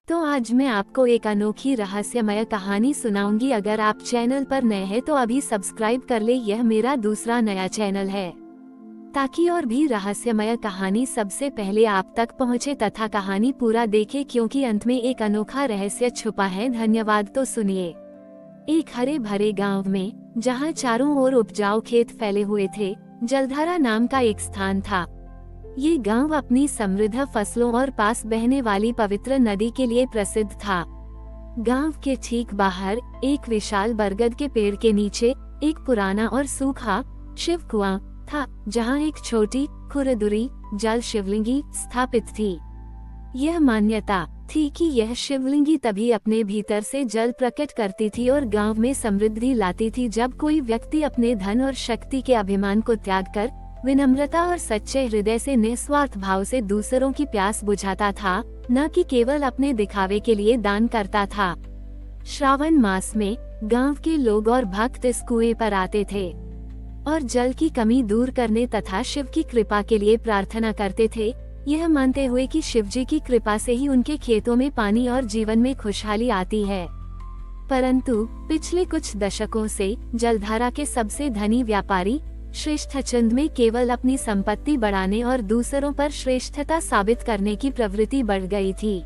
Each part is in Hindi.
तो आज मैं आपको एक अनोखी रहस्यमय कहानी सुनाऊंगी। अगर आप चैनल पर नए हैं तो अभी सब्सक्राइब कर ले, यह मेरा दूसरा नया चैनल है ताकि और भी रहस्यमय कहानी सबसे पहले आप तक पहुंचे तथा कहानी पूरा देखें क्योंकि अंत में एक अनोखा रहस्य छुपा है। धन्यवाद। तो सुनिए। एक हरे भरे गांव में, जहां चारों ओर उपजाऊ खेत फैले हुए थे, जलधारा नाम का एक स्थान था। ये गांव अपनी समृद्ध फसलों और पास बहने वाली पवित्र नदी के लिए प्रसिद्ध था। गांव के ठीक बाहर एक विशाल बरगद के पेड़ के नीचे एक पुराना और सूखा शिव कुआं था, जहां एक छोटी खुरदुरी जल शिवलिंगी स्थापित थी। यह मान्यता थी कि यह शिवलिंगी तभी अपने भीतर से जल प्रकट करती थी और गांव में समृद्धि लाती थी जब कोई व्यक्ति अपने धन और शक्ति के अभिमान को त्याग कर विनम्रता और सच्चे हृदय से निस्वार्थ भाव से दूसरों की प्यास बुझाता था, न कि केवल अपने दिखावे के लिए दान करता था। श्रावण मास में गांव के लोग और भक्त इस कुएं पर आते थे और जल की कमी दूर करने तथा शिव की कृपा के लिए प्रार्थना करते थे, यह मानते हुए कि शिव जी की कृपा से ही उनके खेतों में पानी और जीवन में खुशहाली आती है। परंतु पिछले कुछ दशकों से जलधारा के सबसे धनी व्यापारी श्रेष्ठचंद में केवल अपनी संपत्ति बढ़ाने और दूसरों पर श्रेष्ठता साबित करने की प्रवृत्ति बढ़ गई थी।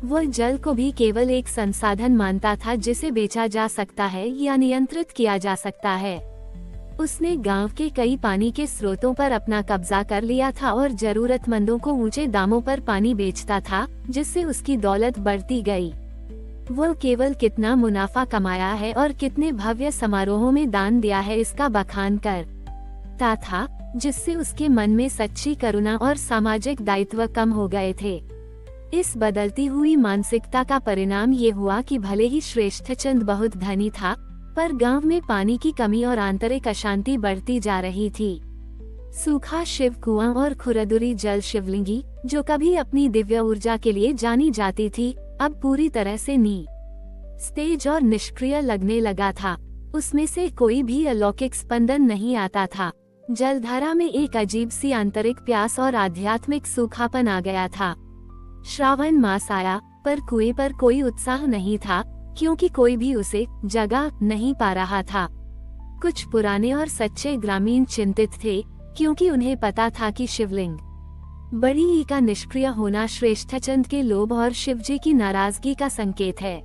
वह जल को भी केवल एक संसाधन मानता था जिसे बेचा जा सकता है या नियंत्रित किया जा सकता है। उसने गांव के कई पानी के स्रोतों पर अपना कब्जा कर लिया था और जरूरतमंदों को ऊंचे दामों पर पानी बेचता था, जिससे उसकी दौलत बढ़ती गई। वह केवल कितना मुनाफा कमाया है और कितने भव्य समारोहों में दान दिया है इसका बखान करता था, जिससे उसके मन में सच्ची करुणा और सामाजिक दायित्व कम हो गए थे। इस बदलती हुई मानसिकता का परिणाम ये हुआ कि भले ही श्रेष्ठचंद बहुत धनी था, पर गांव में पानी की कमी और आंतरिक अशांति बढ़ती जा रही थी। सूखा शिव कुआं और खुरदुरी जल शिवलिंगी, जो कभी अपनी दिव्य ऊर्जा के लिए जानी जाती थी, अब पूरी तरह से निस्तेज और निष्क्रिय लगने लगा था। उसमें से कोई भी अलौकिक स्पंदन नहीं आता था। जलधारा में एक अजीब सी आंतरिक प्यास और आध्यात्मिक सूखापन आ गया था। श्रावण मास आया, पर कुएं पर कोई उत्साह नहीं था, क्योंकि कोई भी उसे जगा नहीं पा रहा था। कुछ पुराने और सच्चे ग्रामीण चिंतित थे, क्योंकि उन्हें पता था कि शिवलिंग बड़ी ई का निष्क्रिय होना श्रेष्ठचंद के लोभ और शिवजी की नाराजगी का संकेत है।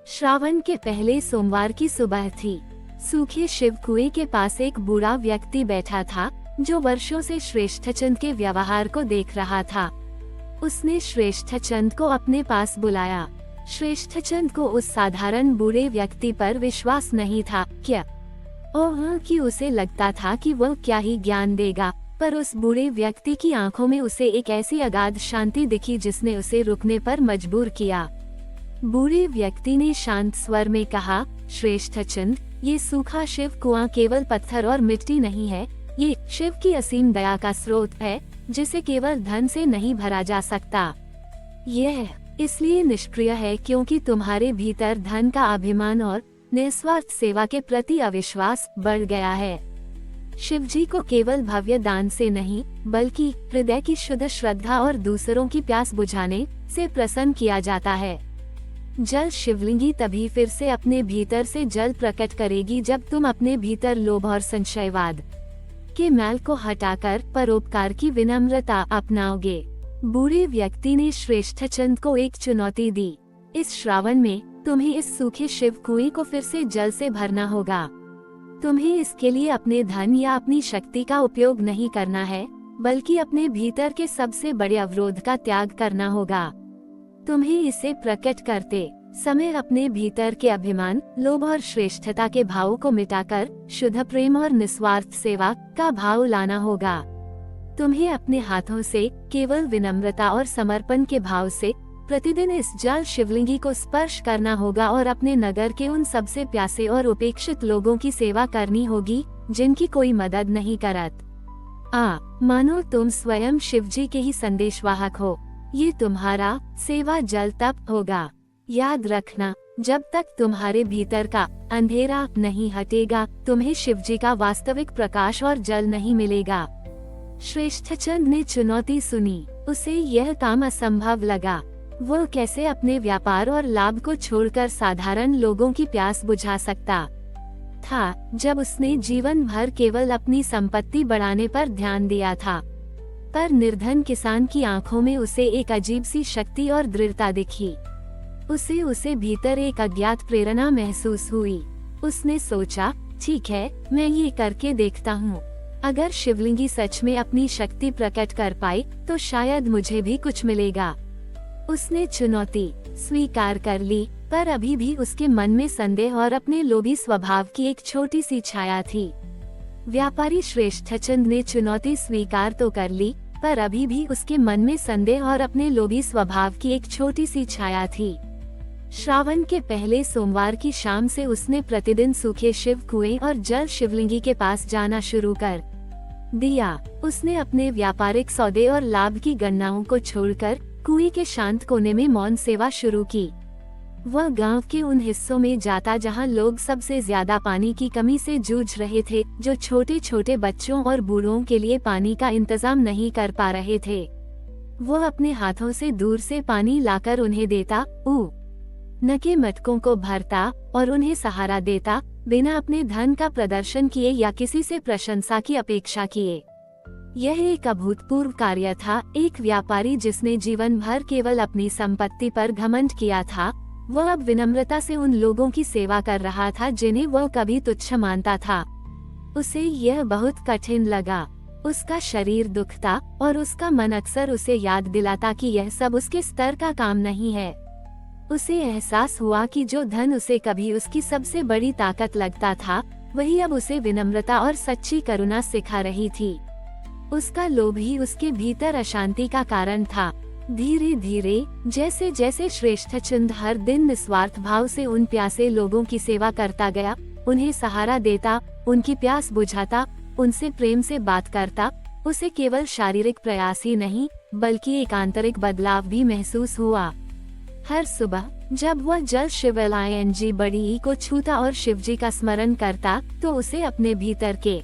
श्रावण के पहले सोमवार की सुबह थी। सूखे शिव कुएं के पास एक बूढ़ा व्यक्ति बैठा था, जो वर्षों से श्रेष्ठचंद के व्यवहार को देख रहा था। उसने श्रेष्ठचंद को अपने पास बुलाया। श्रेष्ठचंद को उस साधारण बूढ़े व्यक्ति पर विश्वास नहीं था कि उसे लगता था कि वह क्या ही ज्ञान देगा, पर उस बूढ़े व्यक्ति की आंखों में उसे एक ऐसी अगाध शांति दिखी जिसने उसे रुकने पर मजबूर किया। बूढ़े व्यक्ति ने शांत स्वर में कहा, श्रेष्ठचंद, ये सूखा शिव कुआं केवल पत्थर और मिट्टी नहीं है, ये शिव की असीम दया का स्रोत है, जिसे केवल धन से नहीं भरा जा सकता। यह इसलिए निष्क्रिय है क्योंकि तुम्हारे भीतर धन का अभिमान और निस्वार्थ सेवा के प्रति अविश्वास बढ़ गया है। शिवजी को केवल भव्य दान से नहीं, बल्कि हृदय की शुद्ध श्रद्धा और दूसरों की प्यास बुझाने से प्रसन्न किया जाता है। जल शिवलिंगी तभी फिर से अपने भीतर से जल प्रकट करेगी जब तुम अपने भीतर लोभ और संशयवाद के मैल को हटाकर परोपकार की विनम्रता अपनाओगे। बूढ़े व्यक्ति ने श्रेष्ठचंद को एक चुनौती दी। इस श्रावण में तुम्हें इस सूखे शिव कुएं को फिर से जल से भरना होगा। तुम्हें इसके लिए अपने धन या अपनी शक्ति का उपयोग नहीं करना है, बल्कि अपने भीतर के सबसे बड़े अवरोध का त्याग करना होगा। तुम्हें इसे प्रकट करते समय अपने भीतर के अभिमान, लोभ और श्रेष्ठता के भावों को मिटाकर शुद्ध प्रेम और निस्वार्थ सेवा का भाव लाना होगा। तुम्हें अपने हाथों से केवल विनम्रता और समर्पण के भाव से प्रतिदिन इस जल शिवलिंगी को स्पर्श करना होगा और अपने नगर के उन सबसे प्यासे और उपेक्षित लोगों की सेवा करनी होगी जिनकी कोई मदद नहीं करत। मानो तुम स्वयं शिवजी के ही संदेशवाहक हो। ये तुम्हारा सेवा जल तप होगा। याद रखना, जब तक तुम्हारे भीतर का अंधेरा नहीं हटेगा, तुम्हें शिवजी का वास्तविक प्रकाश और जल नहीं मिलेगा। श्रेष्ठचंद ने चुनौती सुनी। उसे यह काम असंभव लगा। वो कैसे अपने व्यापार और लाभ को छोड़कर साधारण लोगों की प्यास बुझा सकता था, जब उसने जीवन भर केवल अपनी संपत्ति बढ़ाने पर ध्यान दिया था। पर निर्धन किसान की आंखों में उसे एक अजीब सी शक्ति और दृढ़ता दिखी। उसे भीतर एक अज्ञात प्रेरणा महसूस हुई। उसने सोचा, ठीक है, मैं ये करके देखता हूँ। अगर शिवलिंगी सच में अपनी शक्ति प्रकट कर पाई तो शायद मुझे भी कुछ मिलेगा। उसने चुनौती स्वीकार कर ली, पर अभी भी उसके मन में संदेह और अपने लोभी स्वभाव की एक छोटी सी छाया थी। व्यापारी श्रेष्ठचंद ने चुनौती स्वीकार तो कर ली, पर अभी भी उसके मन में संदेह और अपने लोभी स्वभाव की एक छोटी सी छाया थी। श्रावण के पहले सोमवार की शाम से उसने प्रतिदिन सूखे शिव कुएं और जल शिवलिंगी के पास जाना शुरू कर दिया। उसने अपने व्यापारिक सौदे और लाभ की गणनाओं को छोड़कर कुएं के शांत कोने में मौन सेवा शुरू की। वह गांव के उन हिस्सों में जाता जहां लोग सबसे ज्यादा पानी की कमी से जूझ रहे थे, जो छोटे छोटे बच्चों और बूढ़ों के लिए पानी का इंतजाम नहीं कर पा रहे थे। वह अपने हाथों से दूर से पानी लाकर उन्हें देता, न के मटकों को भरता और उन्हें सहारा देता, बिना अपने धन का प्रदर्शन किए या किसी से प्रशंसा की अपेक्षा किए। यह एक अभूतपूर्व कार्य था। एक व्यापारी जिसने जीवन भर केवल अपनी संपत्ति पर घमंड किया था, वह अब विनम्रता से उन लोगों की सेवा कर रहा था जिन्हें वह कभी तुच्छ मानता था। उसे यह बहुत कठिन लगा। उसका शरीर दुखता और उसका मन अक्सर उसे याद दिलाता कि यह सब उसके स्तर का काम नहीं है। उसे एहसास हुआ कि जो धन उसे कभी उसकी सबसे बड़ी ताकत लगता था, वही अब उसे विनम्रता और सच्ची करुणा सिखा रही थी। उसका लोभ ही उसके भीतर अशांति का कारण था। धीरे धीरे जैसे जैसे श्रेष्ठचंद हर दिन निस्वार्थ भाव से उन प्यासे लोगों की सेवा करता गया, उन्हें सहारा देता, उनकी प्यास बुझाता, उनसे प्रेम से बात करता, उसे केवल शारीरिक प्रयास ही नहीं बल्कि एक आंतरिक बदलाव भी महसूस हुआ। हर सुबह जब वह जल शिवलिंगी बड़ी को छूता और शिवजी का स्मरण करता, तो उसे अपने भीतर के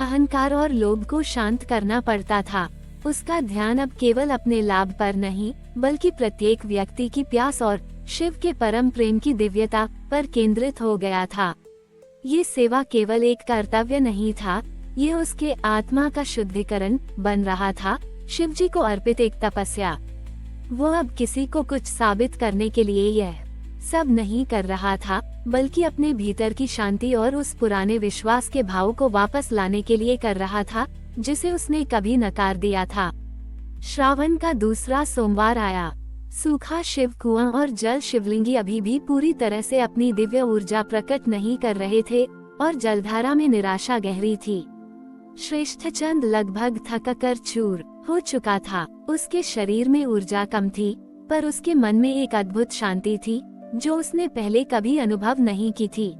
अहंकार और लोभ को शांत करना पड़ता था। उसका ध्यान अब केवल अपने लाभ पर नहीं बल्कि प्रत्येक व्यक्ति की प्यास और शिव के परम प्रेम की दिव्यता पर केंद्रित हो गया था। ये सेवा केवल एक कर्तव्य नहीं था, ये उसके आत्मा का शुद्धिकरण बन रहा था, शिवजी को अर्पित एक तपस्या। वो अब किसी को कुछ साबित करने के लिए यह सब नहीं कर रहा था, बल्कि अपने भीतर की शांति और उस पुराने विश्वास के भाव को वापस लाने के लिए कर रहा था, जिसे उसने कभी नकार दिया था। श्रावण का दूसरा सोमवार आया। सूखा शिव कुआं और जल शिवलिंगी अभी भी पूरी तरह से अपनी दिव्य ऊर्जा प्रकट नहीं कर रहे थे और जलधारा में निराशा गहरी थी। श्रेष्ठचंद लगभग थककर चूर हो चुका था। उसके शरीर में ऊर्जा कम थी, पर उसके मन में एक अद्भुत शांति थी जो उसने पहले कभी अनुभव नहीं की थी।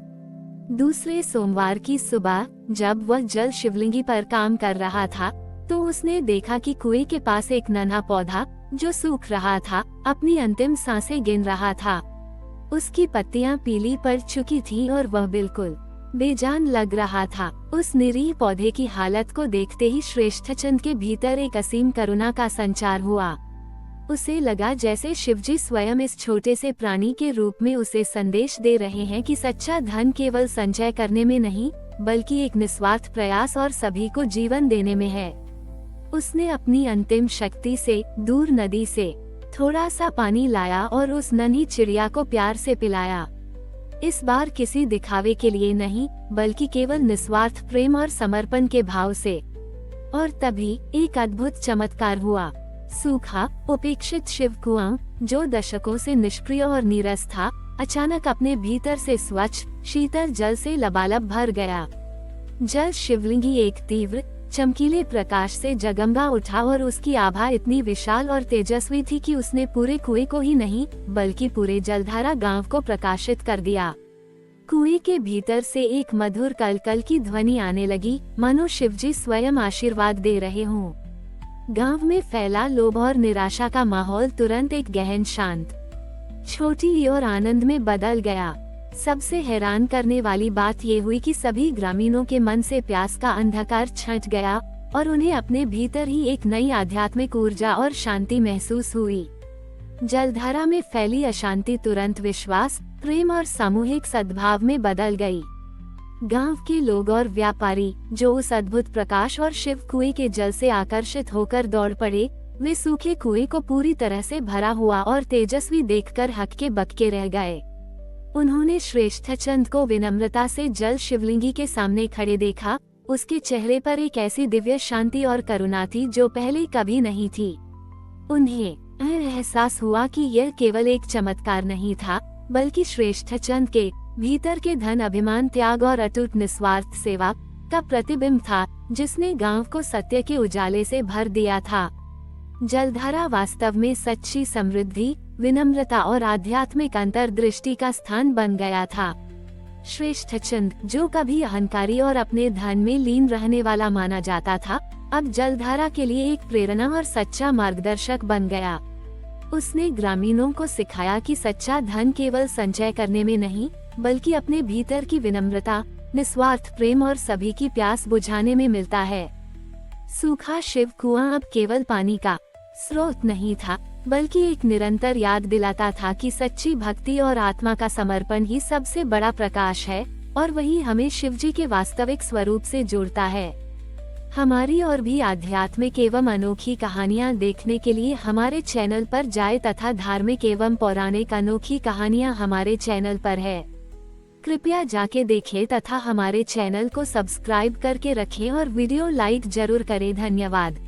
दूसरे सोमवार की सुबह जब वह जल शिवलिंगी पर काम कर रहा था, तो उसने देखा कि कुएं के पास एक नन्हा पौधा जो सूख रहा था, अपनी अंतिम सांसें गिन रहा था। उसकी पत्तियां पीली पड़ चुकी थीं और वह बिल्कुल बेजान लग रहा था। उस निरीह पौधे की हालत को देखते ही श्रेष्ठचंद के भीतर एक असीम करुणा का संचार हुआ। उसे लगा जैसे शिवजी स्वयं इस छोटे से प्राणी के रूप में उसे संदेश दे रहे हैं कि सच्चा धन केवल संचय करने में नहीं बल्कि एक निस्वार्थ प्रयास और सभी को जीवन देने में है। उसने अपनी अंतिम शक्ति से दूर नदी से थोड़ा सा पानी लाया और उस नन्ही चिड़िया को प्यार से पिलाया। इस बार किसी दिखावे के लिए नहीं बल्कि केवल निस्वार्थ प्रेम और समर्पण के भाव से। और तभी एक अद्भुत चमत्कार हुआ। सूखा उपेक्षित शिव कुआं जो दशकों से निष्क्रिय और नीरस था, अचानक अपने भीतर से स्वच्छ शीतल जल से लबालब भर गया। जल शिवलिंगी एक तीव्र चमकीले प्रकाश से जगमगा उठा और उसकी आभा इतनी विशाल और तेजस्वी थी कि उसने पूरे कुएं को ही नहीं बल्कि पूरे जलधारा गांव को प्रकाशित कर दिया। कुएं के भीतर से एक मधुर कलकल की ध्वनि आने लगी, मानो शिवजी स्वयं आशीर्वाद दे रहे हों। गांव में फैला लोभ और निराशा का माहौल तुरंत एक गहन शांत छोटी और आनंद में बदल गया। सबसे हैरान करने वाली बात ये हुई कि सभी ग्रामीणों के मन से प्यास का अंधकार छंट गया और उन्हें अपने भीतर ही एक नई आध्यात्मिक ऊर्जा और शांति महसूस हुई। जलधारा में फैली अशांति तुरंत विश्वास, प्रेम और सामूहिक सद्भाव में बदल गई। गांव के लोग और व्यापारी, जो उस अद्भुत प्रकाश और शिव कुएं के जल से आकर्षित होकर दौड़ पड़े, वे सूखे कुएं को पूरी तरह से भरा हुआ और तेजस्वी देखकर हक्के बक्के रह गए। उन्होंने श्रेष्ठचंद को विनम्रता से जल शिवलिंगी के सामने खड़े देखा। उसके चेहरे पर एक ऐसी दिव्य शांति और करुणा थी जो पहले कभी नहीं थी। उन्हें एहसास हुआ कि यह केवल एक चमत्कार नहीं था, बल्कि श्रेष्ठचंद के भीतर के धन, अभिमान, त्याग और अटूट निस्वार्थ सेवा का प्रतिबिंब था, जिसने गांव को सत्य के उजाले से भर दिया था। जलधारा वास्तव में सच्ची समृद्धि, विनम्रता और आध्यात्मिक अंतर्दृष्टि का स्थान बन गया था। श्रेष्ठचंद, जो कभी अहंकारी और अपने धन में लीन रहने वाला माना जाता था, अब जलधारा के लिए एक प्रेरणा और सच्चा मार्गदर्शक बन गया। उसने ग्रामीणों को सिखाया कि सच्चा धन केवल संचय करने में नहीं, बल्कि अपने भीतर की विनम्रता, निस्वार्थ प्रेम और सभी की प्यास बुझाने में मिलता है। सूखा शिव कुआं अब केवल पानी का स्रोत नहीं था, बल्कि एक निरंतर याद दिलाता था कि सच्ची भक्ति और आत्मा का समर्पण ही सबसे बड़ा प्रकाश है, और वही हमें शिवजी के वास्तविक स्वरूप से जोड़ता है। हमारी और भी आध्यात्मिक एवं अनोखी कहानियाँ देखने के लिए हमारे चैनल पर जाएं तथा धार्मिक एवं पौराणिक अनोखी कहानियाँ हमारे चैनल पर है। कृपया जाके देखें तथा हमारे चैनल को सब्सक्राइब करके रखें और वीडियो लाइक जरूर करें। धन्यवाद।